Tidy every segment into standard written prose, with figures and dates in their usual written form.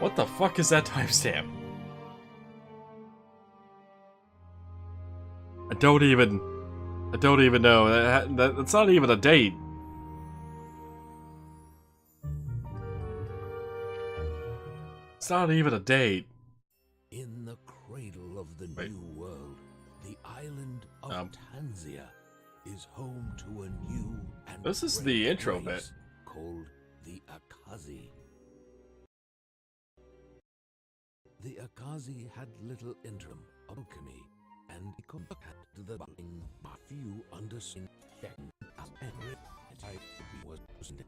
What the fuck is that timestamp? I don't even know. That's not even a date. It's not even a date. In the cradle of the new world, the island of Tanzia is home to a new and this is great the intro race bit called the Akazi. The Akazi had little interim alchemy, and compared the binding a few understand as every type was the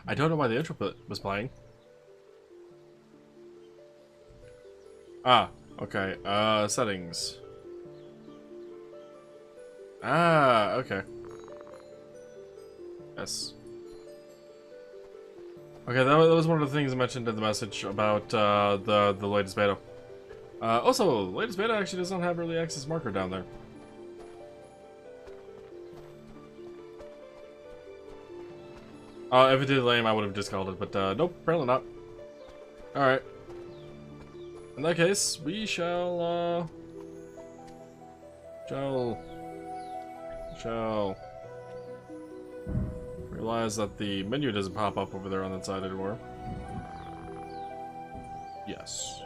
I don't know why the intro bit was playing. Ah, okay. Settings. Ah, okay. Yes. Okay, that was one of the things I mentioned in the message about the latest beta. Also, the latest beta actually does not have early access marker down there. If it did lame, I would have just called it, but nope, apparently not. Alright. In that case, we shall realize that the menu doesn't pop up over there on that side anymore. Yes.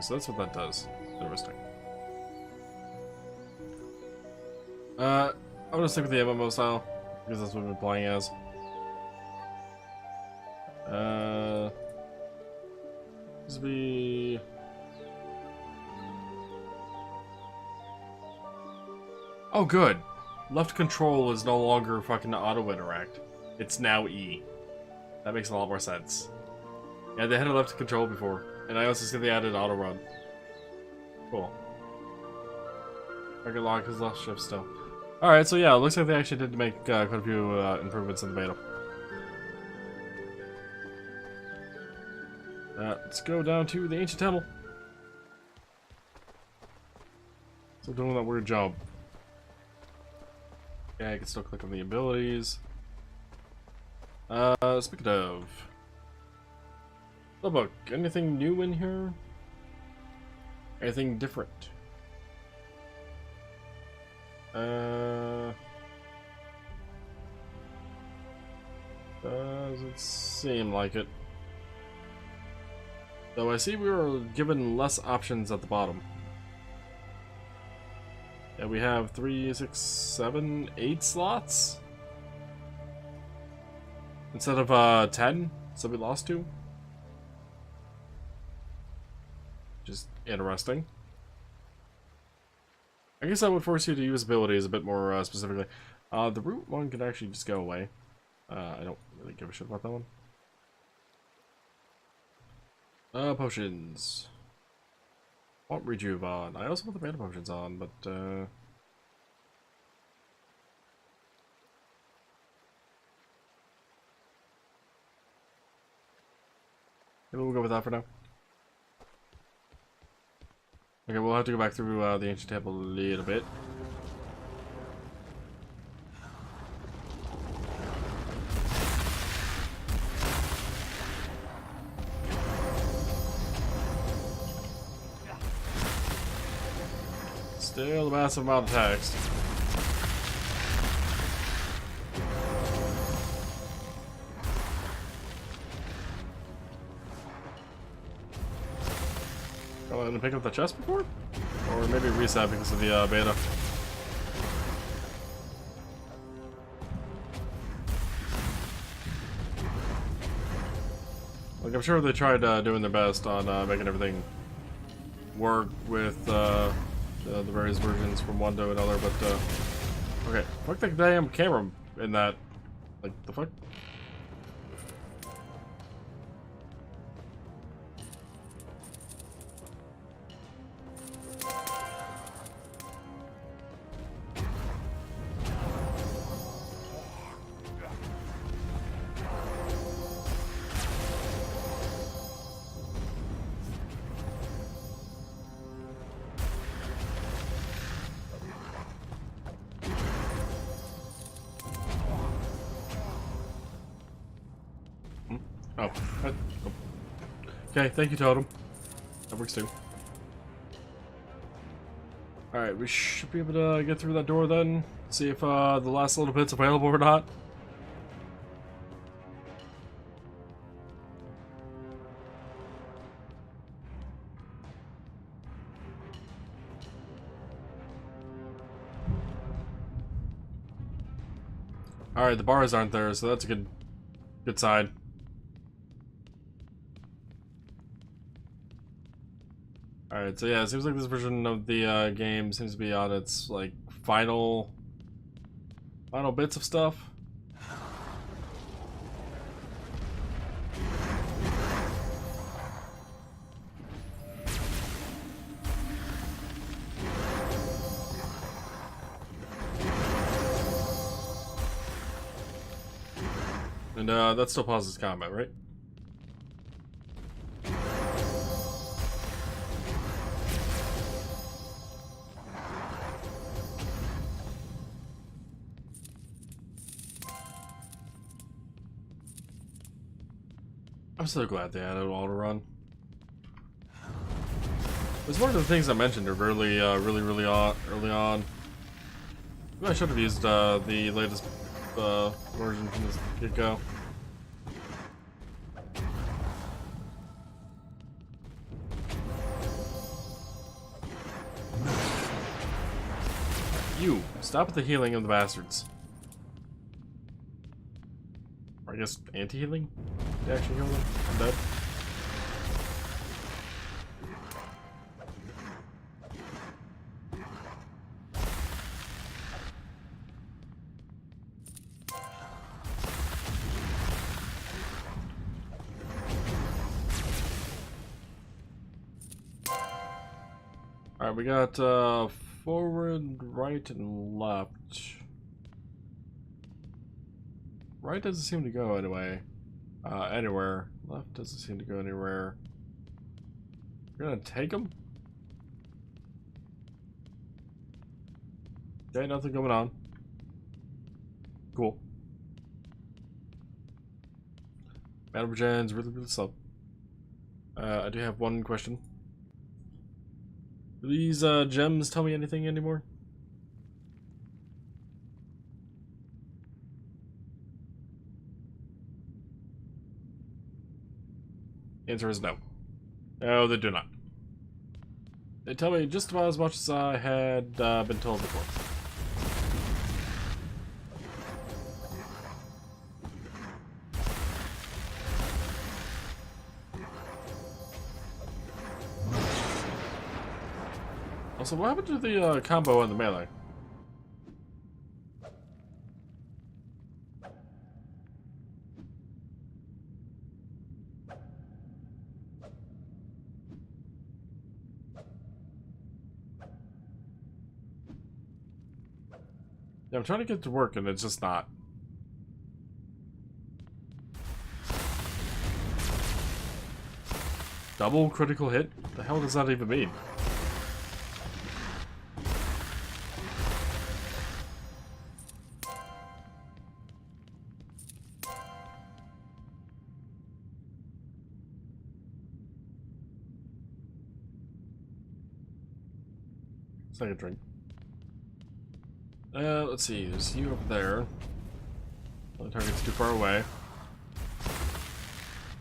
So that's what that does. Interesting. I'm gonna stick with the MMO style, because that's what we've been playing as. This will be... Oh, good. Left control is no longer fucking auto interact. It's now E. That makes a lot more sense. Yeah, they had a left control before, and I also see they added auto run. Cool. Target lock is left shift still. Alright, so yeah, it looks like they actually did make quite a few improvements in the beta. Let's go down to the ancient temple. Still doing that weird job. Yeah, I can still click on the abilities. Speaking of... The book, anything new in here? Anything different? Doesn't seem like it. Though I see we were given less options at the bottom. Yeah, we have 3, 6, 7, 8 slots? Instead of 10, so we lost 2. Just interesting. I guess I would force you to use abilities a bit more specifically. The root one can actually just go away. I don't really give a shit about that one. Potions. Want rejuve on. I also want the mana potions on, but maybe we'll go with that for now. Okay, we'll have to go back through the ancient temple a little bit. Still a massive amount of text. Oh, I didn't pick up the chest before? Or maybe reset because of the beta. Like, I'm sure they tried doing their best on making everything work with the various versions from one to another, but okay, fuck the damn camera in that. Like, the fuck? Oh. Okay, thank you, Totem. That works too. Alright, we should be able to get through that door then. See if the last little bit's available or not. Alright, the bars aren't there, so that's a good sign. Alright, so yeah, it seems like this version of the game seems to be on its, like, final bits of stuff. And that still pauses combat, right? I'm so glad they added auto run. It was one of the things I mentioned early on. Maybe I should have used the latest version from this get-go. You stop at the healing of the bastards. Or I guess anti-healing? They actually heal them? I'm dead. Alright, we got forward, right, and left. Right doesn't seem to go anyway. Anywhere. Left doesn't seem to go anywhere. We're gonna take them? Okay, nothing going on. Cool. Battle regen's really slow. I do have one question. Do these gems tell me anything anymore? The answer is no. No, they do not. They tell me just about as much as I had been told before. Also, what happened to the combo on the melee? Yeah, I'm trying to get to work and it's just not. Double critical hit? What the hell does that even mean? Second drink. Let's see. There's you over there. The target's too far away.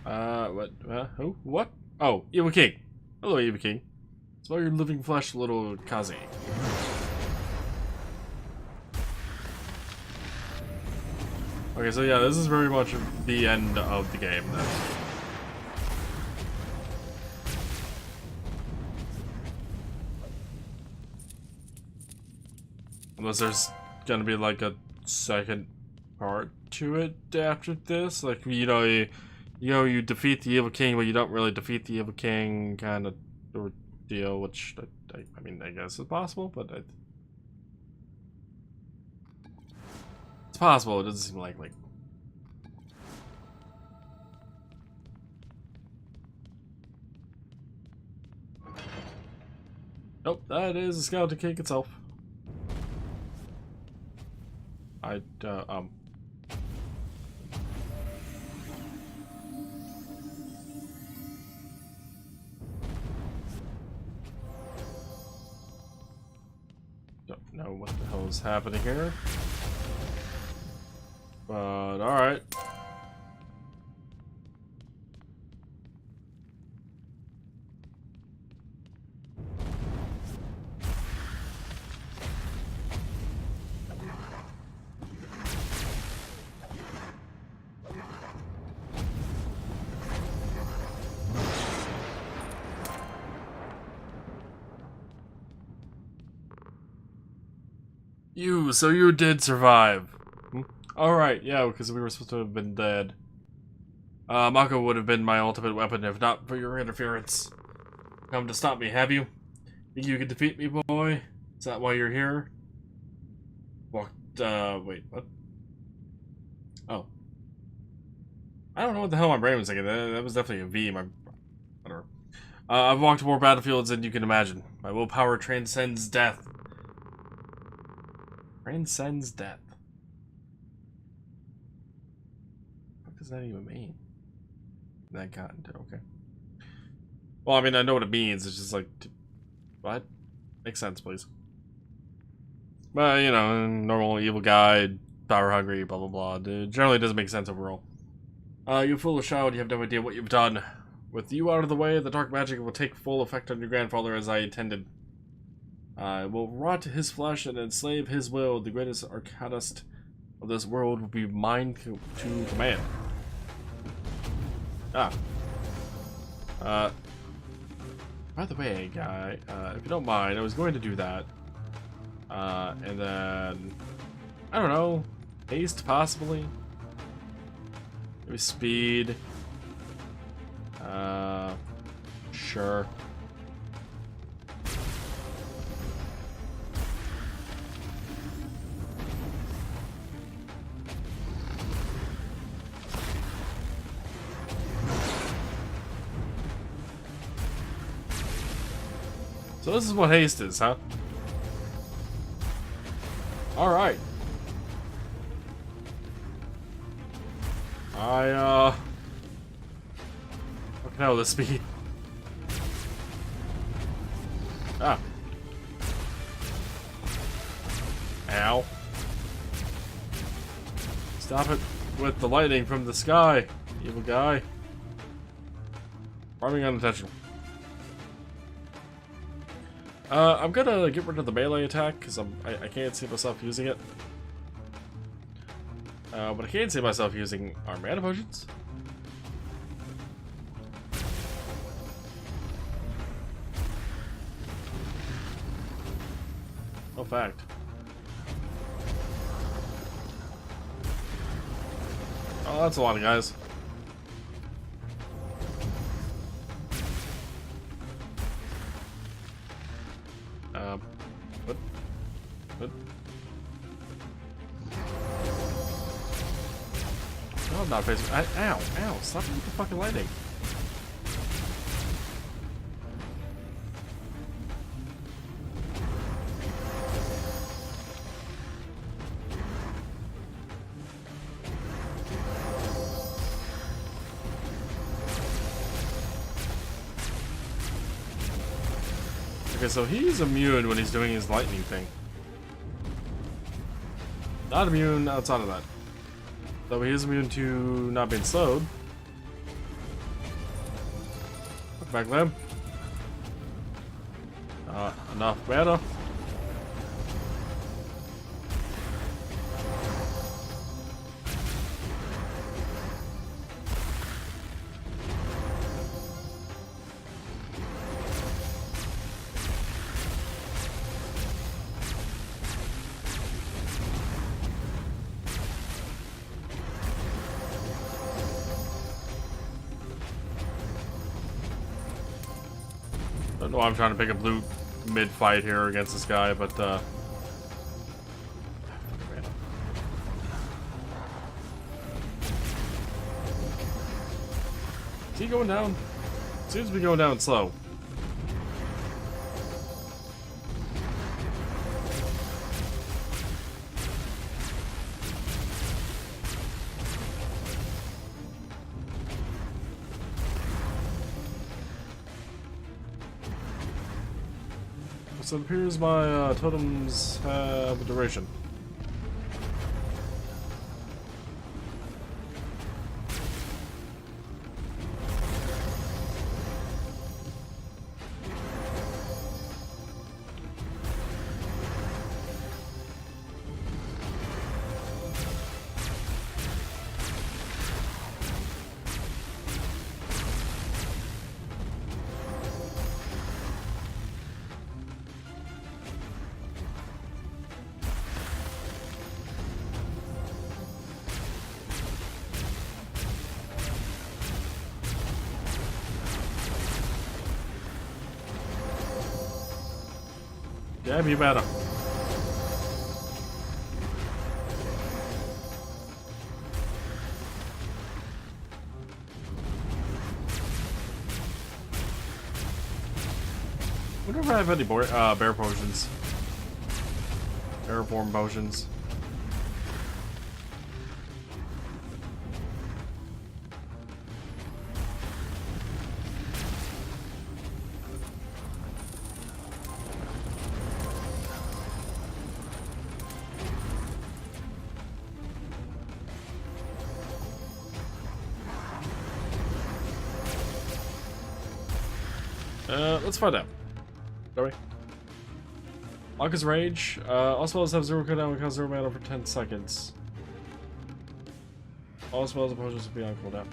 What? Who? What? Oh, Eva King. Hello, Eva King. Smell your living flesh, little Kazi. Okay, so yeah, this is very much the end of the game then. Unless there's gonna be like a second part to it after this, like you defeat the Evil King, but you don't really defeat the Evil King kind of deal, which I mean I guess is possible, but it's possible. It doesn't seem like nope, that is a skeleton cake itself. is happening here. But alright. So you did survive. Alright, yeah, because we were supposed to have been dead. Mako would have been my ultimate weapon if not for your interference. Come to stop me, have you? Think you can defeat me, boy? Is that why you're here? Wait, what? Oh. I don't know what the hell my brain was thinking. That was definitely a V. Whatever. I've walked more battlefields than you can imagine. My willpower transcends death. Transcends death. What does that even mean? That got into okay. Well, I mean, I know what it means. It's just like, what? Makes sense, please. But you know, normal evil guy, power hungry, blah blah blah. It generally doesn't make sense overall. You foolish child, you have no idea what you've done. With you out of the way, the dark magic will take full effect on your grandfather as I intended. I will rot his flesh and enslave his will. The greatest arcanist of this world will be mine to command. By the way, guy, if you don't mind, I was going to do that. And then, I don't know, haste possibly? Maybe speed. Sure. So this is what haste is, huh? Alright. Fucking hell, this speed. Ah. Ow. Stop it with the lightning from the sky, evil guy. Farming unintentional. I'm gonna get rid of the melee attack because I can't see myself using it. But I can see myself using our mana potions. Oh, fact. Oh, that's a lot of guys. What? No, I'm not facing. Ow! Stop with the fucking lightning. Okay, so he's immune when he's doing his lightning thing. Not immune outside of that. Though he is immune to not being slowed. Look back, Lamb. Enough mana. I don't know why I'm trying to pick a blue mid-fight here against this guy, but, is he going down? Seems to be going down slow. so it appears my totems have a duration. Yeah, you better. Wonder if I have any bear potions. Bear form potions. Let's find out. Shall we? Lock his rage. All spells have 0 cooldown and cause 0 mana for 10 seconds. All spells and potions will be on cooldown.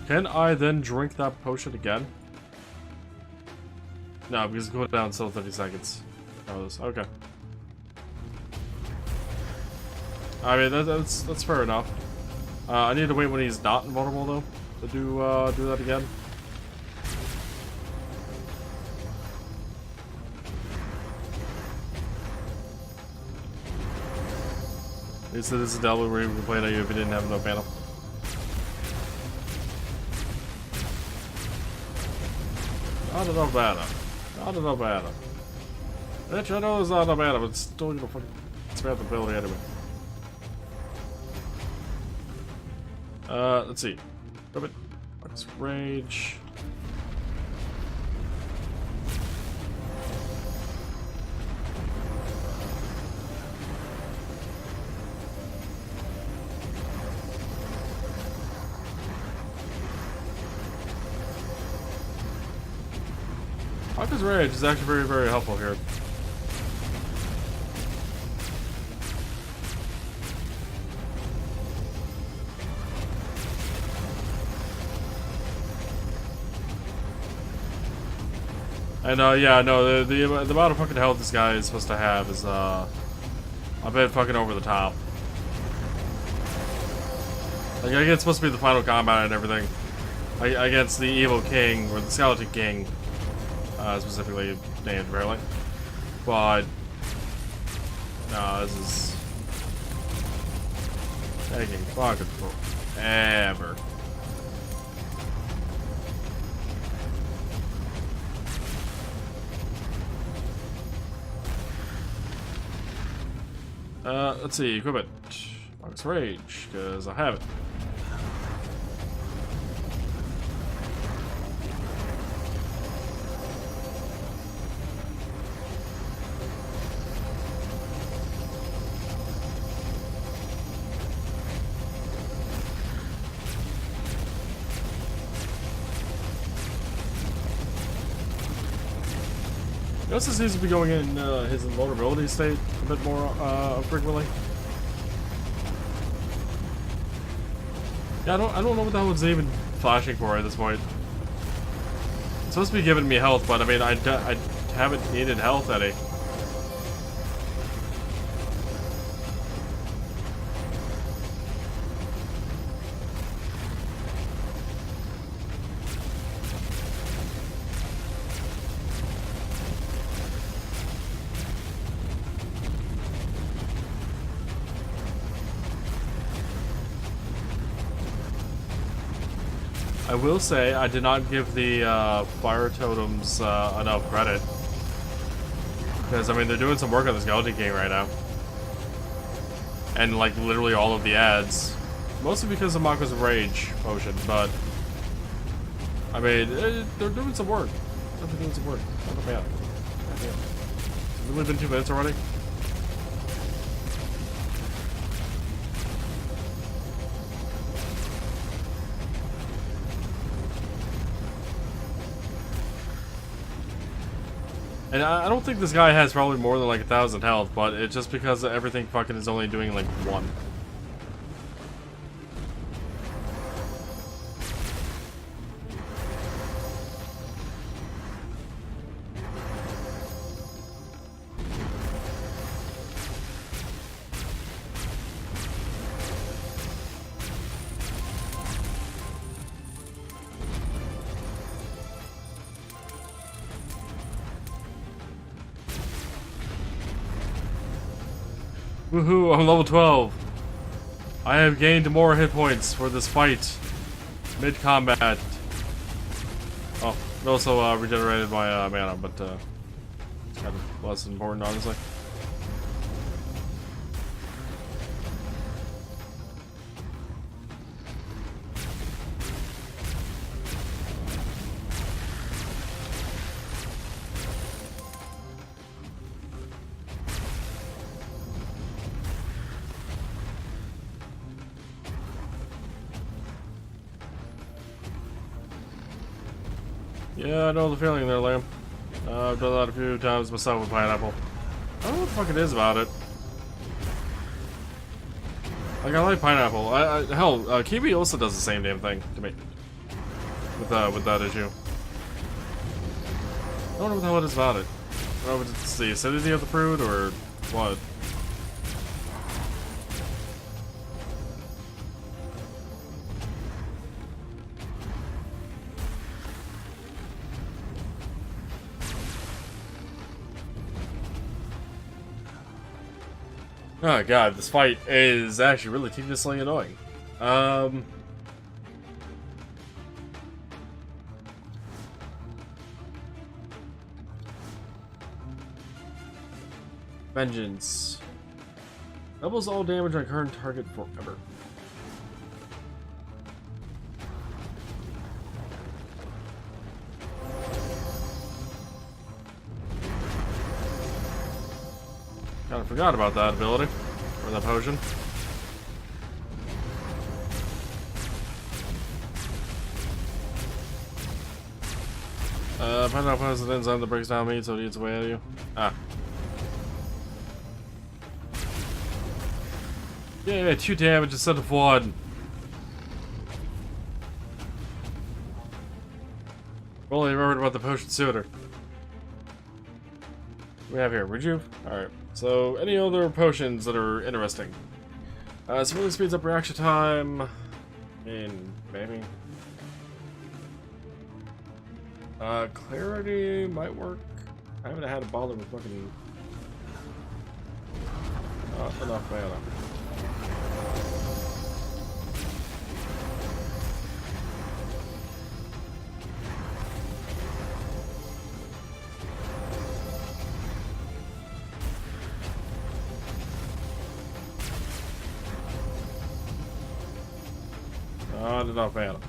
Can I then drink that potion again? No, because it's cooldown until 30 seconds. Oh, okay. I mean, that's fair enough. I need to wait when he's not invulnerable though to do that again. He said this is Delaware where he would complain at you if he didn't have enough mana. Not enough mana. Not enough mana. Bitch, I know there's not enough mana, but it's still gonna fucking spam the ability anyway. Let's see. Rip it. Focus rage. Focus rage is actually very, very helpful here. And yeah, no, the amount of fucking health this guy is supposed to have is a bit fucking over the top. Like, I guess it's supposed to be the final combat and everything, against the evil king or the skeleton king, specifically named apparently. But no, this is taking fucking forever. Let's see, equipment. Focus rage, because I have it. He also seems to be going in his invulnerability state a bit more frequently. Yeah, I don't know what the hell it's even flashing for at this point. It's supposed to be giving me health, but I mean, I haven't needed health any. I will say I did not give the fire totems enough credit. Because, I mean, they're doing some work on this Gaudi King right now. And, like, literally all of the ads. Mostly because of Mako's Rage potion, but... I mean, they're doing some work. They're doing some work. Not bad. It's only been 2 minutes already. And I don't think this guy has probably more than like 1,000 health, but it's just because everything fucking is only doing like 1. Woohoo, I'm level 12. I have gained more hit points for this fight. Mid-combat. Oh, it also regenerated my mana, but it's kind of less important, honestly. Yeah, I know the feeling there, Liam. I've done that a few times myself with pineapple. I don't know what the fuck it is about it. Like, I like pineapple. Hell, kiwi also does the same damn thing to me. With that issue. I don't know what the hell it is about it. I don't know if it's the acidity of the fruit or what. Oh god, this fight is actually really tediously annoying. Vengeance. Doubles all damage on current target forever. Kinda forgot about that ability. Or that potion. Pineapple has an enzyme that breaks down meat, so it eats away at you. Ah. Yeah, 2 damage instead of 1. Only remembered about the potion sooner. We have here Rejuve. Alright. So, any other potions that are interesting? So really speeds up reaction time. Maybe. Clarity might work. I haven't had to bother with fucking... enough mana. Not enough mana.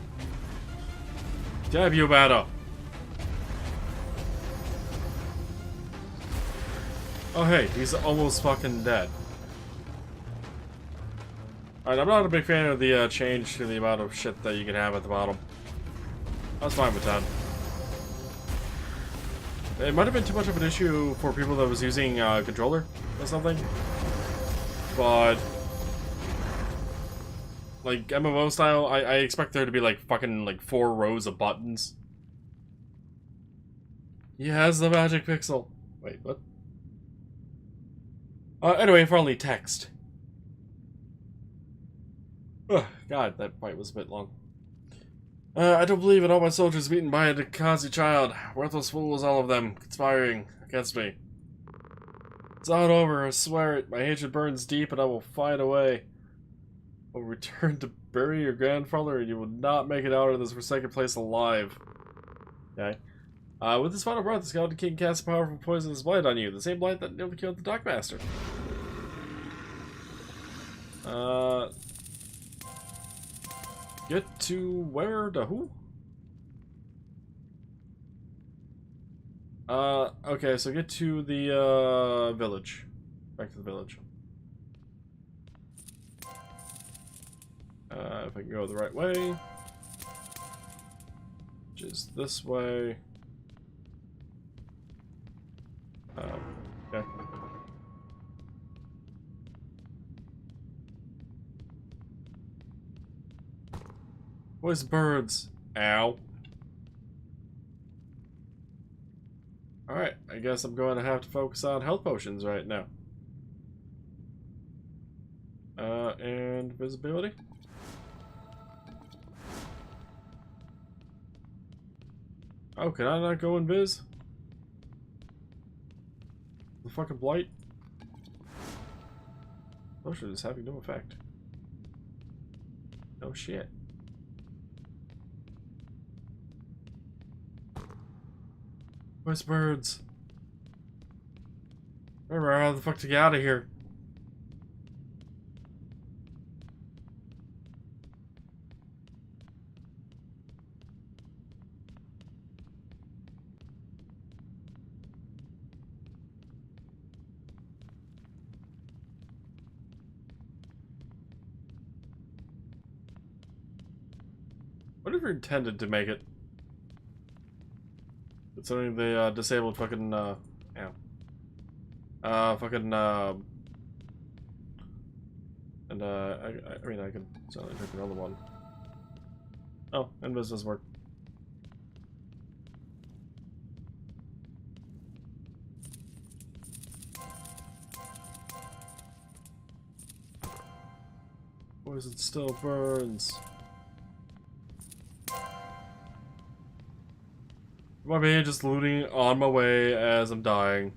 Damn you, mana! Oh hey, he's almost fucking dead. Alright, I'm not a big fan of the change to the amount of shit that you can have at the bottom. I was fine with that. It might have been too much of an issue for people that was using controller or something. But... like, MMO style, I expect there to be like fucking like 4 rows of buttons. He has the magic pixel. Wait, what? Anyway, for only text. Ugh, God, that fight was a bit long. I don't believe in all my soldiers beaten by a Nakazi child. Worthless fools, all of them, conspiring against me. It's not over, I swear it. My hatred burns deep and I will fight away. I will return to bury your grandfather and you will not make it out of this forsaken place alive. Okay. With this final breath, the Skeleton King casts a powerful poisonous blight on you. The same blight that nearly killed the Dockmaster. Get to where? To who? Okay, so get to the, village. Back to the village. If I can go the right way. Which is this way. Okay. Where's birds? Ow. Alright, I guess I'm going to have to focus on health potions right now. And visibility. Oh, can I not go invis? The fucking blight? Potion is having no effect. No shit. Where's birds? Remember how the fuck to get out of here? Whatever intended to make it. It's something they disabled fucking fucking I mean I could certainly pick another one. Oh, invis does work. Poison still burns. My man just looting on my way as I'm dying.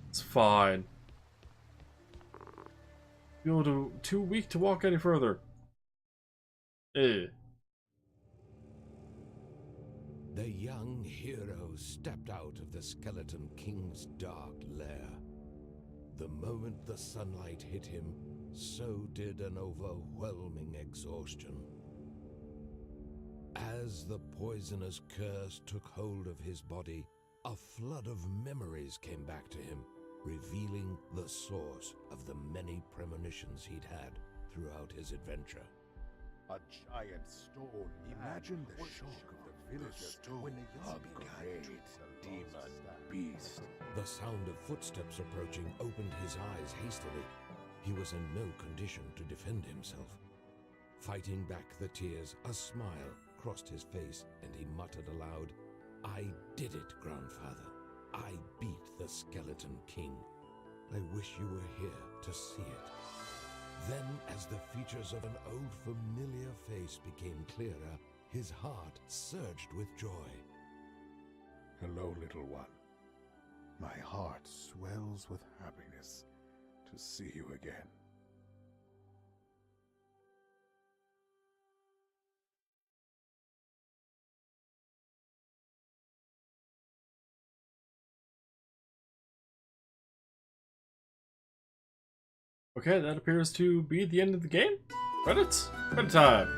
It's fine. Feel too weak to walk any further. Eh. The young hero stepped out of the Skeleton King's dark lair. The moment the sunlight hit him, so did an overwhelming exhaustion. As the poisonous curse took hold of his body, a flood of memories came back to him, revealing the source of the many premonitions he'd had throughout his adventure. A giant stone. Imagine the shock of the villagers when they saw the great demon beast. The sound of footsteps approaching opened his eyes hastily. He was in no condition to defend himself. Fighting back the tears, a smile crossed his face, and he muttered aloud, "I did it, grandfather. I beat the Skeleton King. I wish you were here to see it." Then, as the features of an old familiar face became clearer, his heart surged with joy. Hello, little one. My heart swells with happiness to see you again. Okay, that appears to be the end of the game. Credits? Credit time!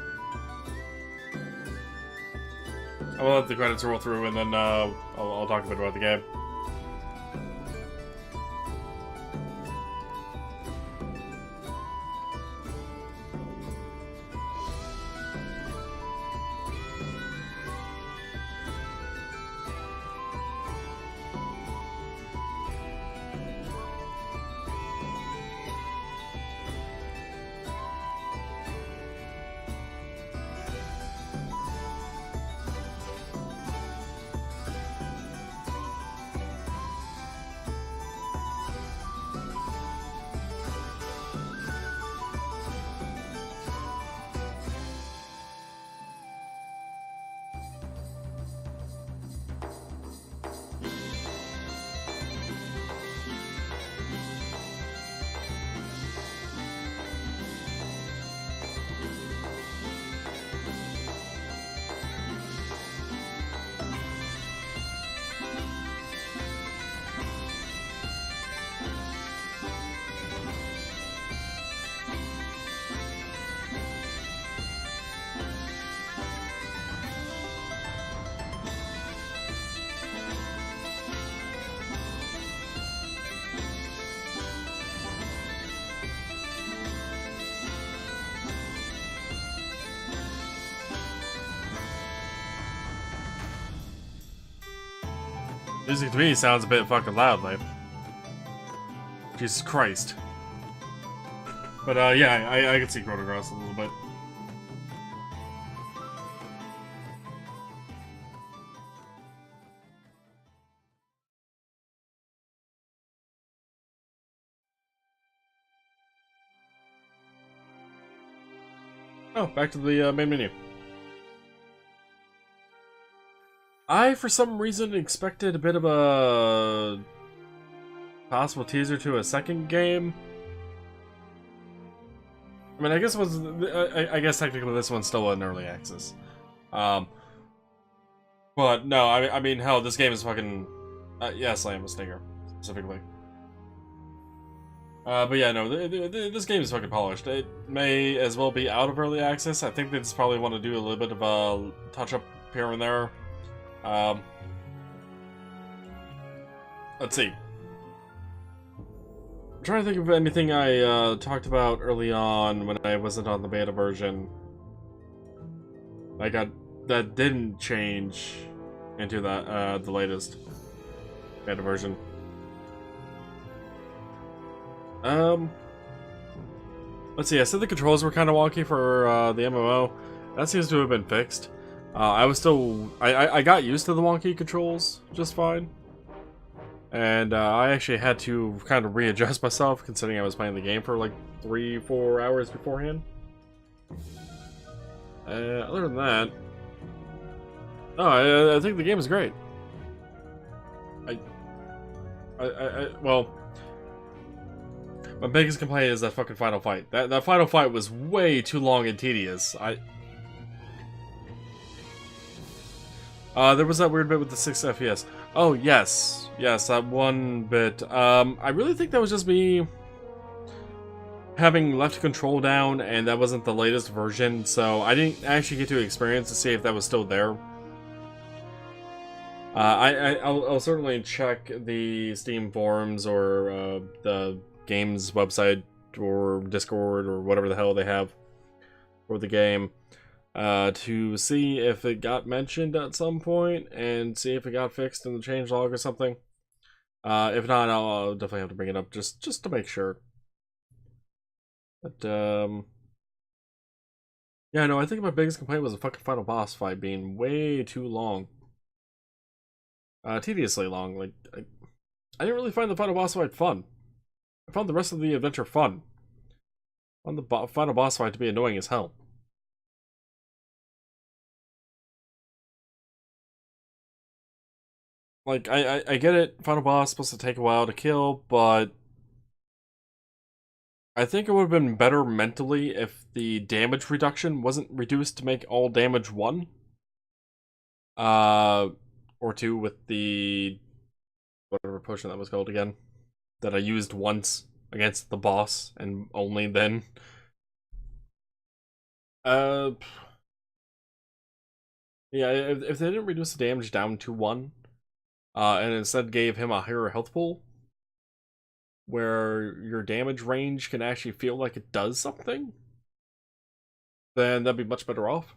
I will let the credits roll through and then I'll talk a bit about the game. Music to me sounds a bit fucking loud, like. Jesus Christ. But yeah, I can see Chrono Cross a little bit. Oh, back to the main menu. I, for some reason, expected a bit of a possible teaser to a second game. I mean, I guess it was. I guess technically this one's still in early access. But no, I mean, hell, this game is fucking. Yeah, Slam a Stinger specifically. But yeah, no, this game is fucking polished. It may as well be out of early access. I think they just probably want to do a little bit of a touch-up here and there. Let's see. I'm trying to think of anything I talked about early on when I wasn't on the beta version. Like, that didn't change into that the latest beta version. Let's see, I said the controls were kind of wonky for the MMO. That seems to have been fixed. I got used to the wonky controls just fine. And I actually had to kind of readjust myself, considering I was playing the game for like 3-4 hours beforehand. Other than that, no, I think the game is great. Well, my biggest complaint is that fucking final fight. That final fight was way too long and tedious. There was that weird bit with the 6 FPS. Oh, yes, that one bit. I really think that was just me having left control down, and that wasn't the latest version, so I didn't actually get to experience to see if that was still there. I'll certainly check the Steam forums or the game's website or Discord or whatever the hell they have for the game to see if it got mentioned at some point and see if it got fixed in the changelog or something. If not, I'll definitely have to bring it up just to make sure. But yeah, no, I think my biggest complaint was the fucking final boss fight being way too long. Tediously long. Like, I didn't really find the final boss fight fun. I found the rest of the adventure fun. I found the final boss fight to be annoying as hell. Like, I get it, final boss supposed to take a while to kill, but I think it would have been better mentally if the damage reduction wasn't reduced to make all damage 1. Or 2 with the whatever potion that was called again. That I used once against the boss and only then. Yeah, if they didn't reduce the damage down to 1, and instead gave him a higher health pool, where your damage range can actually feel like it does something, then that'd be much better off.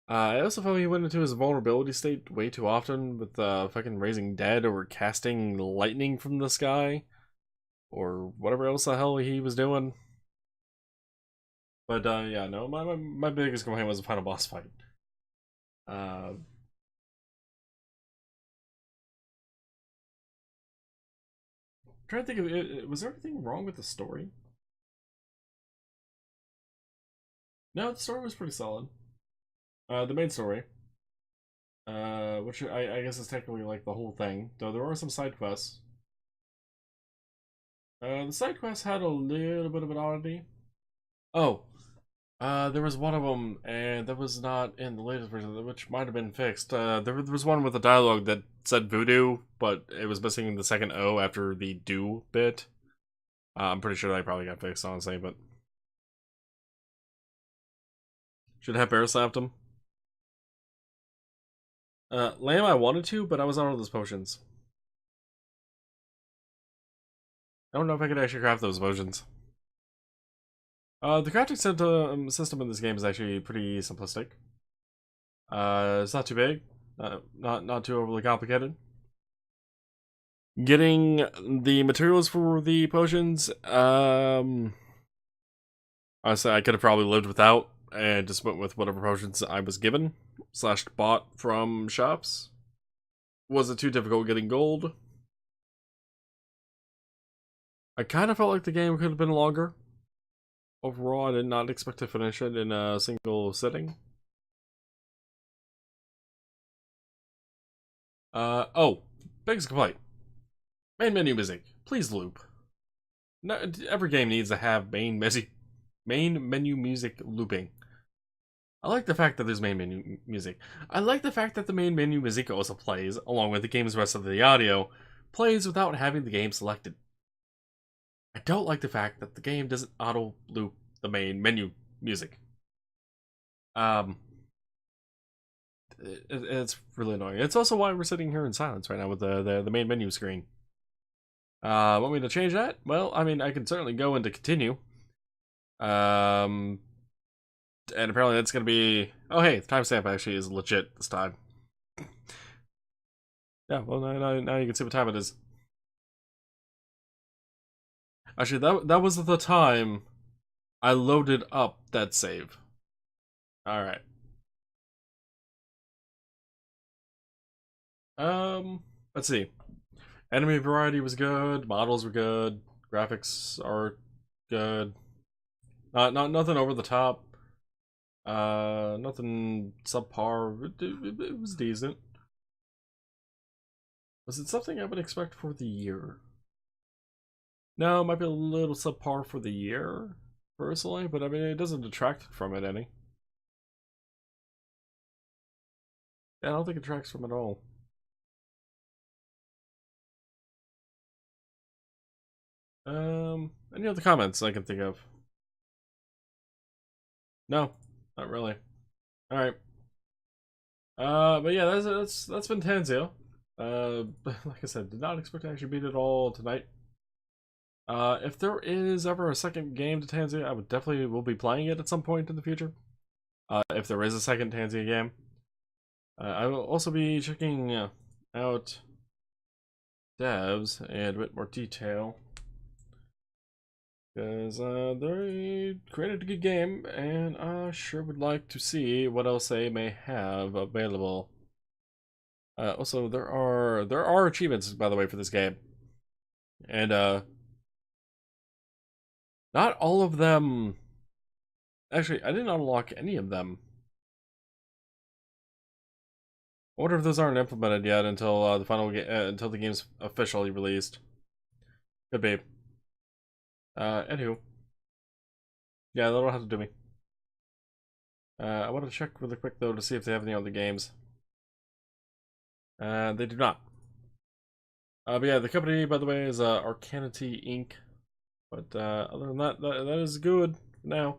I also felt he went into his vulnerability state way too often with fucking raising dead or casting lightning from the sky, or whatever else the hell he was doing. But yeah, no, my biggest complaint was the final boss fight. Trying to think of it, was there anything wrong with the story? No, the story was pretty solid. The main story, which I guess is technically like the whole thing, though there are some side quests. The side quests had a little bit of an oddity. Oh, there was one of them, and that was not in the latest version, which might have been fixed. There was one with a dialogue that said voodoo, but it was missing the second O after the do bit. I'm pretty sure that probably got fixed, honestly, but should have bear slapped him. Lamb, I wanted to, but I was out of those potions. I don't know if I could actually craft those potions. The crafting system in this game is actually pretty simplistic. It's not too big. not too overly complicated. Getting the materials for the potions, honestly, I could have probably lived without, and just went with whatever potions I was given, / bought from shops. Wasn't too difficult getting gold. I kind of felt like the game could have been longer. Overall, I did not expect to finish it in a single sitting. Oh, biggest complaint. Main menu music. Please loop. No, every game needs to have main menu music looping. I like the fact that there's main menu music. I like the fact that the main menu music also plays, along with the game's rest of the audio, plays without having the game selected. I don't like the fact that the game doesn't auto loop the main menu music. It's really annoying. It's also why we're sitting here in silence right now with the main menu screen. Want me to change that? Well, I mean, I can certainly go into continue. And apparently that's gonna be... Oh, hey, the timestamp actually is legit this time. Yeah, well, now you can see what time it is. Actually, that was the time I loaded up that save. Alright. Let's see. Enemy variety was good, models were good, graphics are good. Nothing over the top. Nothing subpar. It was decent. Was it something I would expect for the year? No, it might be a little subpar for the year, personally, but I mean, it doesn't detract from it any. Yeah, I don't think it detracts from it at all. Any other comments I can think of? No, not really. All right. But yeah, that's been Tanzia. Like I said, did not expect to actually beat it all tonight. If there is ever a second game to Tanzia, I would definitely will be playing it at some point in the future. If there is a second Tanzia game, I will also be checking out devs and a bit more detail. Because they created a good game, and I sure would like to see what else they may have available. Also, there are achievements, by the way, for this game, and not all of them. Actually, I didn't unlock any of them. I wonder if those aren't implemented yet until the final until the game's officially released. Could be. Anywho. Yeah, that'll have to do me. I want to check really quick though to see if they have any other games. They do not. But yeah, the company, by the way, is Arcanity Inc. But other than that, that is good for now.